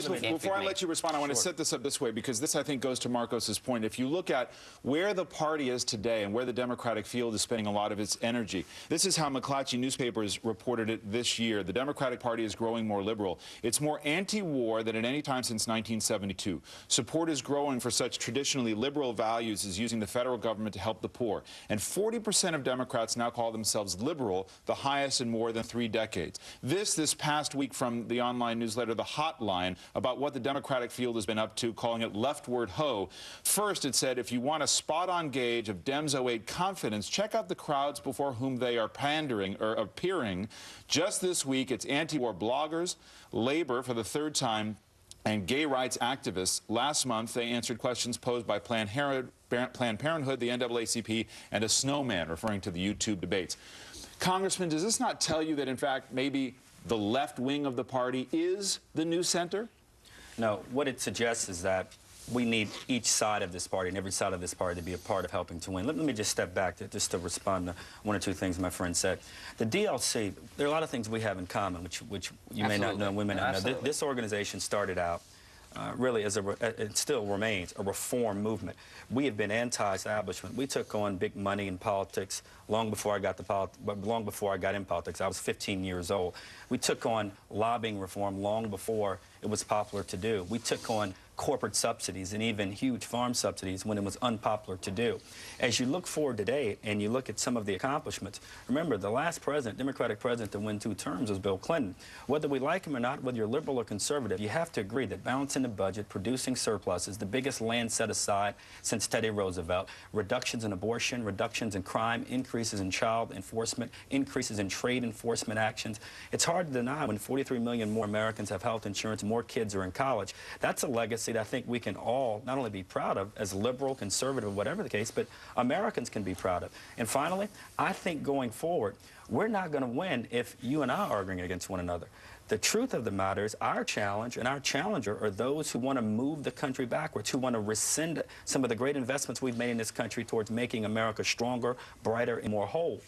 just, before I let you respond, I want to set this up this way, because this, I think, goes to Markos's point. If you look at where the party is today and where the Democratic field is spending a lot of its energy, this is how McClatchy newspapers reported it this year. The Democratic Party is growing more liberal. It's more anti-war than at any time since 1972. Support is growing for such traditionally liberal values as using the federal government to help the poor. And 40% of Democrats now call themselves liberal, the highest in more than 3 decades. This past week from the online newsletter, The Hotline, about what the Democratic field has been up to, calling it leftward ho. First, it said, if you want a spot-on gauge of Dems' 08 confidence, check out the crowds before whom they are pandering or appearing. Just this week, it's anti-war bloggers, labor for the 3rd time, and gay rights activists. Last month, they answered questions posed by Planned Parenthood, the NAACP, and a snowman, referring to the YouTube debates. Congressman, does this not tell you that, in fact, maybe the left wing of the party is the new center? No, what it suggests is that we need each side of this party and every side of this party to be a part of helping to win. Let me just step back just to respond to 1 or 2 things my friend said. The DLC, there are a lot of things we have in common, which you may not know, and we may not know. This organization started out really it still remains a reform movement. We have been anti-establishment. We took on big money in politics long before I got in politics. I was 15 years old. We took on lobbying reform long before it was popular to do. We took on corporate subsidies and even huge farm subsidies when it was unpopular to do. As you look forward today and you look at some of the accomplishments, remember the last president, Democratic president to win 2 terms was Bill Clinton. Whether we like him or not, whether you're liberal or conservative, you have to agree that balancing the budget, producing surpluses, the biggest land set aside since Teddy Roosevelt, reductions in abortion, reductions in crime, increases in child enforcement, increases in trade enforcement actions. It's hard to deny when 43 million more Americans have health insurance, more kids are in college. That's a legacy that I think we can all not only be proud of as liberal, conservative, whatever the case, but Americans can be proud of. And finally, I think going forward, we're not going to win if you and I are arguing against one another. The truth of the matter is our challenge and our challenger are those who want to move the country backwards, who want to rescind some of the great investments we've made in this country towards making America stronger, brighter, and more whole.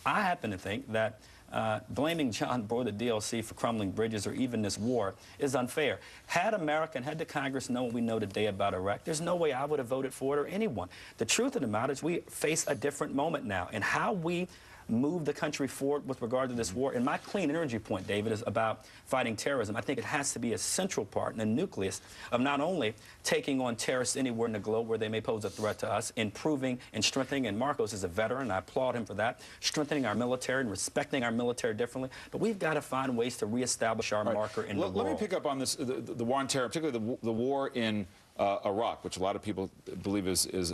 I happen to think that blaming John Boy, the DLC, for crumbling bridges or even this war is unfair. Had America and had the Congress known what we know today about Iraq, there's no way I would have voted for it or anyone. The truth of the matter is we face a different moment now, and how we move the country forward with regard to this war. And my clean energy point, David, is about fighting terrorism. I think it has to be a central part and a nucleus of not only taking on terrorists anywhere in the globe where they may pose a threat to us, improving and strengthening, and Markos is a veteran, and I applaud him for that, strengthening our military and respecting our military differently, but we've got to find ways to reestablish our marker in the world. Let me pick up on this, the war on terror, particularly the war in Iraq, which a lot of people believe is there's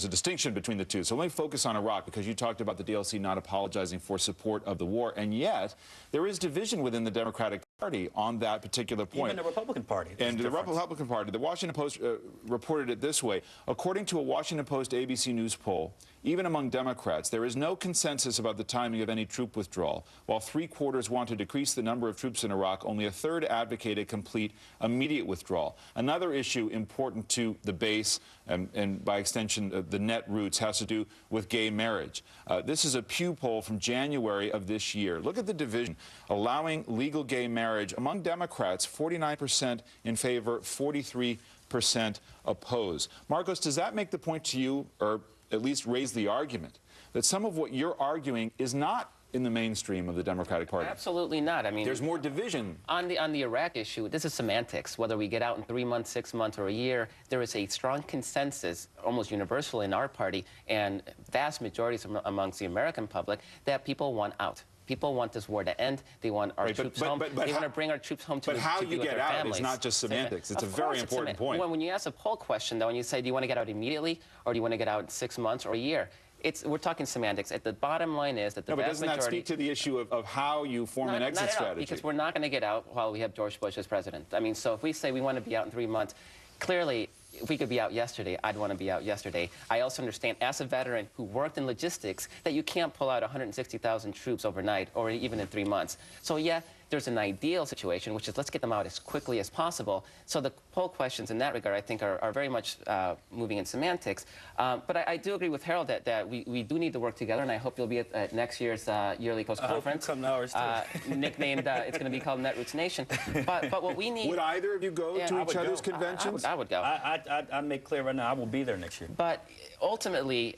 a distinction between the two. So let me focus on Iraq, because you talked about the DLC not apologizing for support of the war, and yet there is division within the Democratic Party on that particular point. Even the Republican Party. And the Republican Party. The Washington Post reported it this way. According to a Washington Post ABC News poll, even among Democrats, there is no consensus about the timing of any troop withdrawal. While 3/4 want to decrease the number of troops in Iraq, only a third advocated complete immediate withdrawal. Another issue important to the base, and by extension the Netroots, has to do with gay marriage. This is a Pew poll from January of this year. Look at the division. Allowing legal gay marriage among Democrats, 49% in favor, 43% oppose. Markos, does that make the point to you, or at least raise the argument, that some of what you're arguing is not in the mainstream of the Democratic Party? Absolutely not. I mean, there's more division. On the Iraq issue, this is semantics. Whether we get out in 3 months, 6 months, or a year, there is a strong consensus, almost universal in our party, and vast majorities amongst the American public, that people want out. People want this war to end. They want our troops home. They want to bring our troops home to But how to you be get with their out families. is not just semantics. It's a very important point. When you ask a poll question, though, and you say, do you want to get out immediately, or do you want to get out in 6 months or a year? We're talking semantics. At the bottom line is that the vast majority... Doesn't that speak to the issue of how you form an exit strategy? Because we're not going to get out while we have George Bush as president. I mean, so if we say we want to be out in 3 months, clearly, if we could be out yesterday, I'd want to be out yesterday. I also understand, as a veteran who worked in logistics, that you can't pull out 160,000 troops overnight or even in 3 months. So yeah, There's an ideal situation, which is let's get them out as quickly as possible. So the poll questions in that regard, I think, are very much moving in semantics. But I do agree with Harold that we do need to work together, and I hope you'll be at next year's yearly Coast Conference. Come to ours, too. Nicknamed, it's going to be called Netroots Nation. But what we need... Would either of you go to each other's conventions? I would go. I make clear right now, I will be there next year. But ultimately,